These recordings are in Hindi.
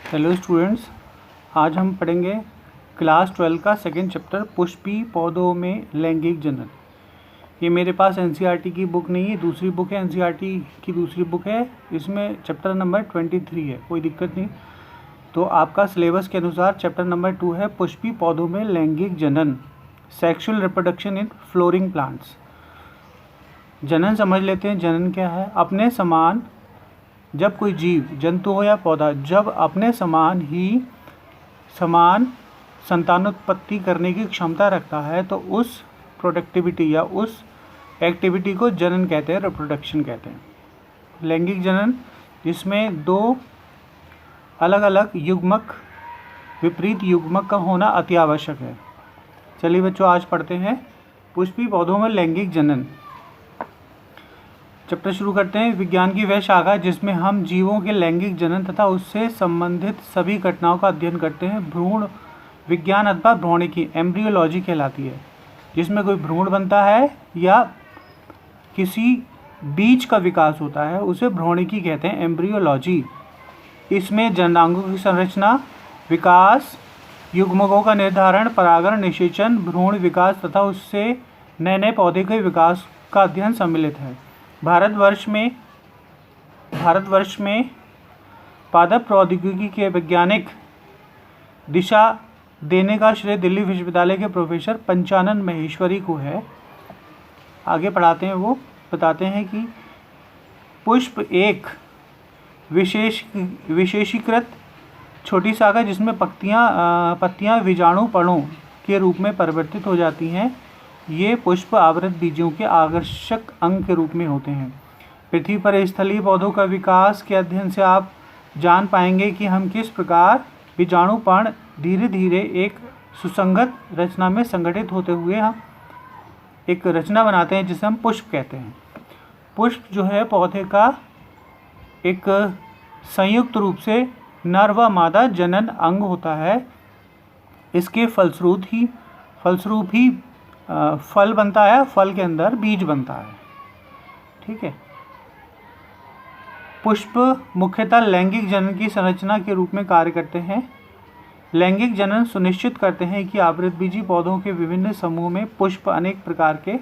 हेलो स्टूडेंट्स, आज हम पढ़ेंगे क्लास 12 का सेकंड चैप्टर पुष्पी पौधों में लैंगिक जनन। ये मेरे पास एनसीईआरटी की बुक नहीं है, दूसरी बुक है, एनसीईआरटी की दूसरी बुक है। इसमें चैप्टर नंबर 23 है, कोई दिक्कत नहीं। तो आपका सिलेबस के अनुसार चैप्टर नंबर 2 है पुष्पी पौधों में लैंगिक जनन, sexual reproduction in flooring plants. जनन समझ लेते हैं। जनन क्या है? अपने समान जब कोई जीव, जंतु हो या पौधा, जब अपने समान संतानोत्पत्ति करने की क्षमता रखता है तो उस प्रोडक्टिविटी या उस एक्टिविटी को जनन कहते हैं, रिप्रोडक्शन कहते हैं। लैंगिक जनन जिसमें दो अलग अलग युग्मक, विपरीत युग्मक का होना अति आवश्यक है। चलिए बच्चों, आज पढ़ते हैं पुष्पी पौधों में लैंगिक जनन। चैप्टर शुरू करते हैं। विज्ञान की वह शाखा जिसमें हम जीवों के लैंगिक जनन तथा उससे संबंधित सभी घटनाओं का अध्ययन करते हैं, भ्रूण विज्ञान अथवा भ्रूणिकी, एम्ब्रियोलॉजी कहलाती है। जिसमें कोई भ्रूण बनता है या किसी बीज का विकास होता है उसे भ्रूणिकी कहते हैं, एम्ब्रियोलॉजी। इसमें जननांगों की संरचना, विकास, युग्मकों का निर्धारण, परागण, निषेचन, भ्रूण विकास तथा उससे नए नए पौधे के विकास का अध्ययन सम्मिलित है। भारतवर्ष में पादप प्रौद्योगिकी के वैज्ञानिक दिशा देने का श्रेय दिल्ली विश्वविद्यालय के प्रोफेसर पंचानन महेश्वरी को है। आगे पढ़ाते हैं। वो बताते हैं कि पुष्प एक विशेषीकृत छोटी शाखा जिसमें पत्तियां बीजाणु पर्णों के रूप में परिवर्तित हो जाती हैं। ये पुष्प आवृत बीजों के आकर्षक अंग के रूप में होते हैं। पृथ्वी पर स्थलीय पौधों का विकास के अध्ययन से आप जान पाएंगे कि हम किस प्रकार बीजाणु पर्ण धीरे धीरे एक सुसंगत रचना में संगठित होते हुए हम एक रचना बनाते हैं जिसे हम पुष्प कहते हैं। पुष्प जो है पौधे का एक संयुक्त रूप से नर व मादा जनन अंग होता है। इसके फलस्वरूप ही फल बनता है, फल के अंदर बीज बनता है। ठीक है। पुष्प मुख्यतः लैंगिक जनन की संरचना के रूप में कार्य करते हैं। लैंगिक जनन सुनिश्चित करते हैं कि आवृतबीजी पौधों के विभिन्न समूह में पुष्प अनेक प्रकार के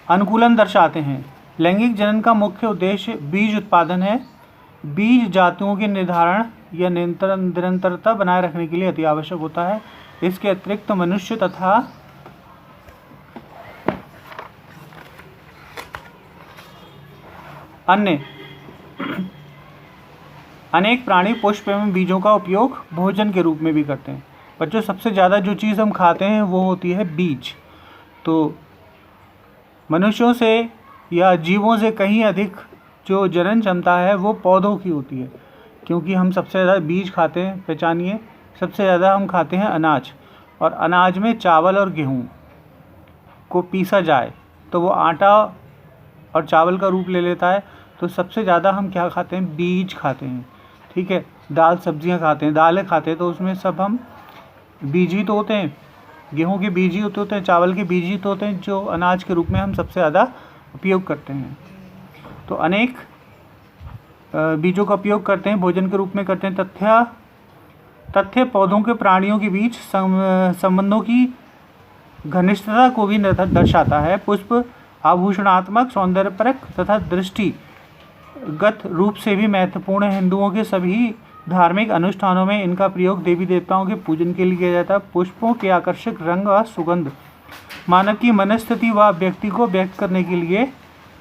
अनुकूलन दर्शाते हैं। लैंगिक जनन का मुख्य उद्देश्य बीज उत्पादन है। बीज जातियों के निर्धारण या निरंतरता बनाए रखने के लिए अति आवश्यक होता है। इसके अतिरिक्त मनुष्य तथा अन्य अनेक प्राणी पुष्प एवं बीजों का उपयोग भोजन के रूप में भी करते हैं। बच्चों, सबसे ज़्यादा जो चीज़ हम खाते हैं वो होती है बीज। तो मनुष्यों से या जीवों से कहीं अधिक जो जनन क्षमता है वो पौधों की होती है, क्योंकि हम सबसे ज़्यादा बीज खाते हैं। पहचानिए, सबसे ज़्यादा हम खाते हैं अनाज, और अनाज में चावल और गेहूँ को पीसा जाए तो वो आटा और चावल का रूप ले लेता है। तो सबसे ज़्यादा हम क्या खाते हैं? बीज खाते हैं। ठीक है। दाल सब्जियां खाते हैं, दालें खाते हैं, तो उसमें सब हम बीज ही तो होते हैं। गेहूँ के बीज ही होते हैं, चावल के बीज ही तो होते हैं, जो अनाज के रूप में हम सबसे ज़्यादा उपयोग करते हैं। तो अनेक बीजों का उपयोग करते हैं, भोजन के रूप में करते हैं। तथ्य पौधों के प्राणियों के बीच संबंधों की घनिष्ठता को भी दर्शाता है। पुष्प आभूषणात्मक, सौंदर्यपरक तथा दृष्टिगत रूप से भी महत्वपूर्ण है। हिंदुओं के सभी धार्मिक अनुष्ठानों में इनका प्रयोग देवी देवताओं के पूजन के लिए किया जाता है। पुष्पों के आकर्षक रंग व सुगंध मानव की मनस्थिति व व्यक्ति को व्यक्त करने के लिए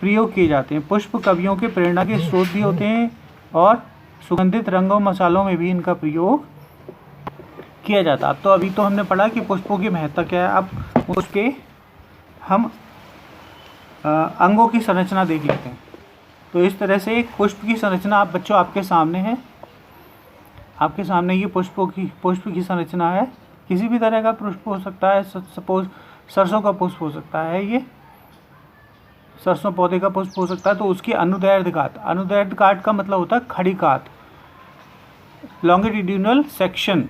प्रयोग किए जाते हैं। पुष्प कवियों के प्रेरणा के स्रोत भी होते हैं और सुगंधित रंगों मसालों में भी इनका प्रयोग किया जाता है। अब तो अभी तो हमने पढ़ा कि पुष्पों की महत्ता क्या है। अब उसके हम अंगों की संरचना देख लेते हैं। तो इस तरह से एक पुष्प की संरचना आप बच्चों आपके सामने है। आपके सामने ये पुष्प की संरचना है। किसी भी तरह का पुष्प हो सकता है। सपोज सरसों का पुष्प हो सकता है, ये सरसों पौधे का पुष्प हो सकता है। तो उसकी अनुदैर्ध्य काट का मतलब होता है खड़ी काट। लॉन्गिट्यूडिनल सेक्शन,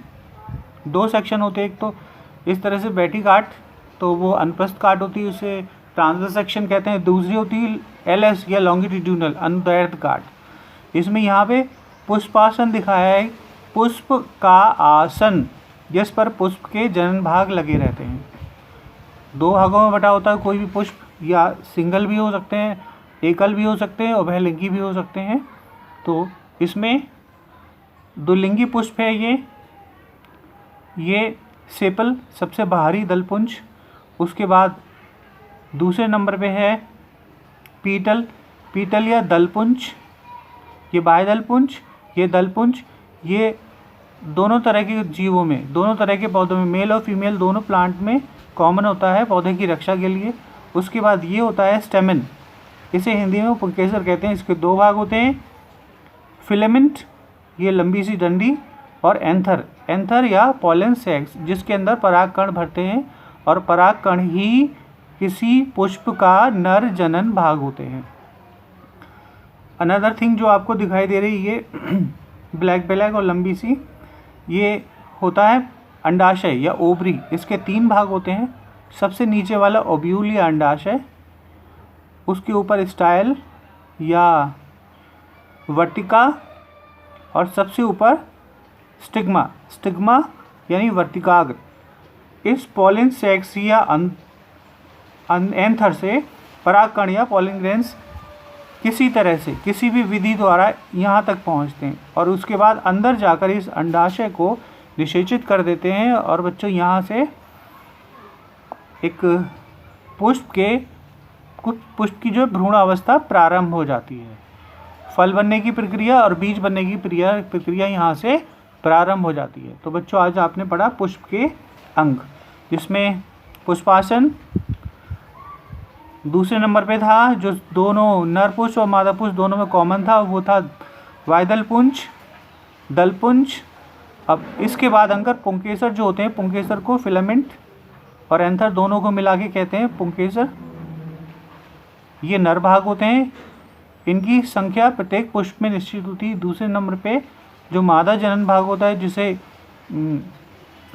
दो सेक्शन होते हैं। एक तो इस तरह से बैठी काट, तो वो अनुप्रस्थ काट होती है, उसे ट्रांसवर्स सेक्शन कहते हैं। दूसरी होती है एलएस या लॉन्गिट्यूडिनल अनुदैर्ध्य गांठ। इसमें यहाँ पे पुष्पासन दिखाया है, पुष्प का आसन जिस पर पुष्प के जनन भाग लगे रहते हैं। दो भागों में बटा होता है कोई भी पुष्प, या सिंगल भी हो सकते हैं, एकल भी हो सकते हैं, उभयलिंगी भी हो सकते हैं। तो इसमें द्विलिंगी पुष्प है ये सेपल सबसे बाहरी दलपुंज। उसके बाद दूसरे नंबर पे है पीतल या दलपुंज, ये बाह्य दलपुंज, ये दलपुंज। ये दोनों तरह के जीवों में, दोनों तरह के पौधों में, मेल और फीमेल दोनों प्लांट में कॉमन होता है पौधे की रक्षा के लिए। उसके बाद ये होता है स्टेमन, इसे हिंदी में पुंकेसर कहते हैं। इसके दो भाग होते हैं, फिलामेंट ये लंबी सी डंडी, और एंथर या पॉलन सैक्स जिसके अंदर परागकण भरते हैं, और परागकण ही किसी पुष्प का नर जनन भाग होते हैं। अनदर थिंग जो आपको दिखाई दे रही है ये ब्लैक और लंबी सी, ये होता है अंडाशय या ओवरी। इसके 3 भाग होते हैं। सबसे नीचे वाला ओव्यूल या अंडाशय, उसके ऊपर स्टाइल या वर्टिका, और सबसे ऊपर स्टिग्मा यानी वर्तिकाग्र। इस पॉलन सेक्स या एंथर से परागकण या पॉलन ग्रेन्स किसी तरह से, किसी भी विधि द्वारा यहाँ तक पहुँचते हैं, और उसके बाद अंदर जाकर इस अंडाशय को निषेचित कर देते हैं। और बच्चों यहाँ से एक पुष्प की जो भ्रूणावस्था प्रारंभ हो जाती है। फल बनने की प्रक्रिया और बीज बनने की प्रक्रिया यहाँ से प्रारंभ हो जाती है। तो बच्चों आज आपने पढ़ा पुष्प के अंग, जिसमें पुष्पासन दूसरे नंबर पे था, जो दोनों नर पुष्प और मादा पुष्प दोनों में कॉमन था, वो था वायुदलपुंज, दलपुंज। अब इसके बाद अंकर पुंकेसर जो होते हैं, पुंकेसर को फिलामेंट और एंथर दोनों को मिला के कहते हैं पुंकेसर। ये नर भाग होते हैं, इनकी संख्या प्रत्येक पुष्प में निश्चित होती है। दूसरे नंबर पे जो मादा जनन भाग होता है, जिसे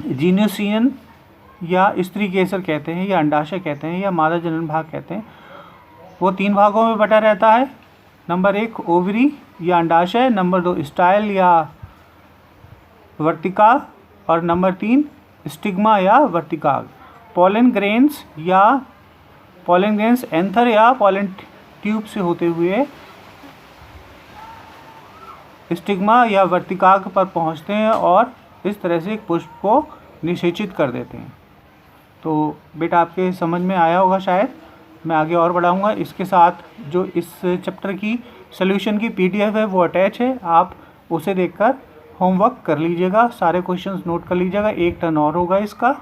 जीन्योसियन या स्त्री केसर कहते हैं, या अंडाशय कहते हैं, या मादा जनन भाग कहते हैं, वो 3 भागों में बटा रहता है। नंबर 1 ओवरी या अंडाशय, नंबर 2 स्टाइल या वर्तिका, और नंबर 3 स्टिग्मा या वर्तिकाग्र। पॉलन ग्रेन्स एंथर या पॉलन ट्यूब से होते हुए स्टिग्मा या वर्तिकाग्र पर पहुंचते हैं, और इस तरह से एक पुष्प को निषेचित कर देते हैं। तो बेटा आपके समझ में आया होगा शायद। मैं आगे और बढ़ाऊंगा। इसके साथ जो इस चैप्टर की सॉल्यूशन की PDF है वो अटैच है, आप उसे देखकर होमवर्क कर लीजिएगा, सारे क्वेश्चंस नोट कर लीजिएगा। एक टर्न और होगा इसका।